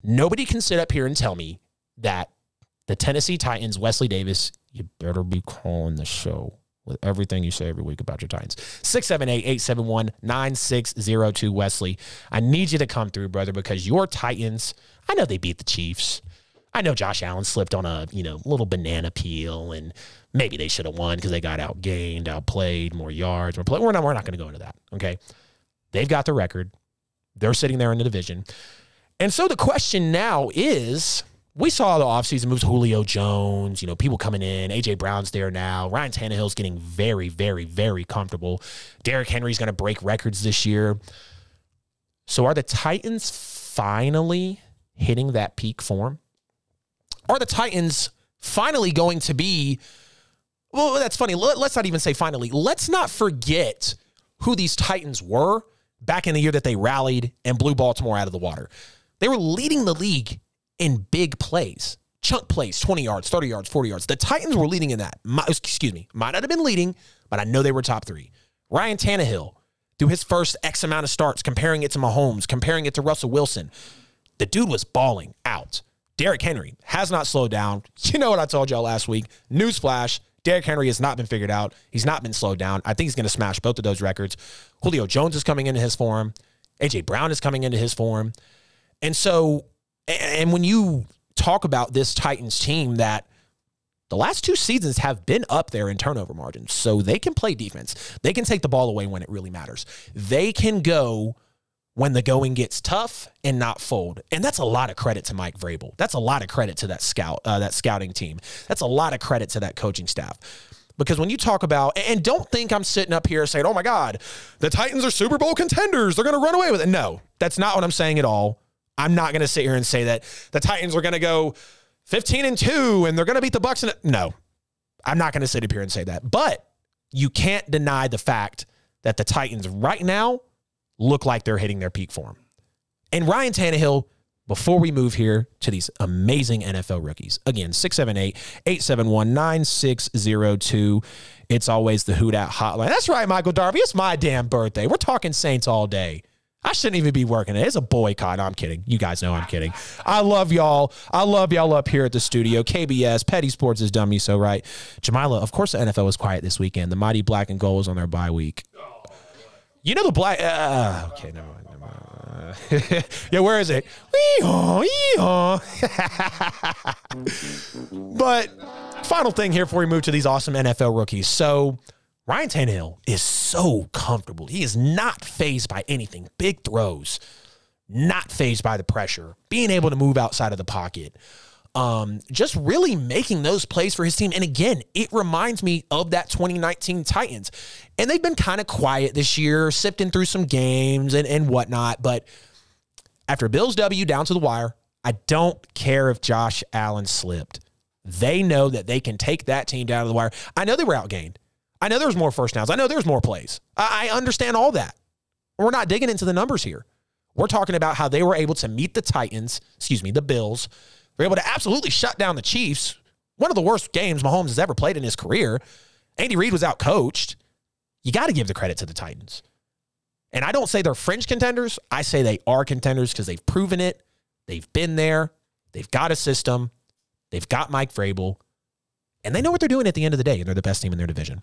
Nobody can sit up here and tell me that the Tennessee Titans, Wesley Davis, you better be calling the show with everything you say every week about your Titans. 678-871-9602, Wesley. I need you to come through, brother, because your Titans, I know they beat the Chiefs. I know Josh Allen slipped on a, little banana peel, and maybe they should have won because they got outgained, outplayed, more yards. We're not going to go into that, okay? They've got the record. They're sitting there in the division. And so the question now is, we saw the offseason moves, Julio Jones, people coming in. A.J. Brown's there now. Ryan Tannehill's getting very, very, very comfortable. Derrick Henry's going to break records this year. So are the Titans finally hitting that peak form? Are the Titans finally going to be, well, that's funny. Let's not even say finally. Let's not forget who these Titans were back in the year that they rallied and blew Baltimore out of the water. They were leading the league in big plays, chunk plays, 20 yards, 30 yards, 40 yards. The Titans were leading in that. Might not have been leading, but I know they were top 3. Ryan Tannehill, through his first X amount of starts, comparing it to Mahomes, comparing it to Russell Wilson, the dude was balling out. Derrick Henry has not slowed down. You know what I told y'all last week? Newsflash, Derrick Henry has not been figured out. He's not been slowed down. I think he's going to smash both of those records. Julio Jones is coming into his form. A.J. Brown is coming into his form. And so, and when you talk about this Titans team that the last 2 seasons have been up there in turnover margins, so they can play defense. They can take the ball away when it really matters. They can go when the going gets tough and not fold. And that's a lot of credit to Mike Vrabel. That's a lot of credit to that scouting team. That's a lot of credit to that coaching staff. Because when you talk about, and don't think I'm sitting up here saying, oh my God, the Titans are Super Bowl contenders. They're going to run away with it. No, that's not what I'm saying at all. I'm not going to sit here and say that the Titans are going to go 15-2 and they're going to beat the Bucs. No, I'm not going to sit up here and say that. But you can't deny the fact that the Titans right now look like they're hitting their peak form. And Ryan Tannehill, before we move here to these amazing NFL rookies, again, 678-871-9602. It's always the Hoot Out hotline. That's right, Michael Darby. It's my damn birthday. We're talking Saints all day. I shouldn't even be working it. It's a boycott. No, I'm kidding. You guys know I'm kidding. I love y'all. I love y'all up here at the studio. KBS, Petty Sports has done me so right. Jamila, of course the NFL was quiet this weekend. The mighty Black and Gold was on their bye week. You know the Black... okay, never mind. Yeah, where is it? But final thing here before we move to these awesome NFL rookies. So Ryan Tannehill is so comfortable. He is not fazed by anything. Big throws, not fazed by the pressure, being able to move outside of the pocket, just really making those plays for his team. And again, it reminds me of that 2019 Titans. And they've been kind of quiet this year, sifting through some games and whatnot. But after Bills W down to the wire, I don't care if Josh Allen slipped. They know that they can take that team down to the wire. I know they were outgained. I know there's more first downs. I know there's more plays. I understand all that. We're not digging into the numbers here. We're talking about how they were able to meet the Bills. They were able to absolutely shut down the Chiefs. One of the worst games Mahomes has ever played in his career. Andy Reid was outcoached. You got to give the credit to the Titans. And I don't say they're fringe contenders. I say they are contenders because they've proven it. They've been there. They've got a system. They've got Mike Vrabel. And they know what they're doing at the end of the day, and they're the best team in their division.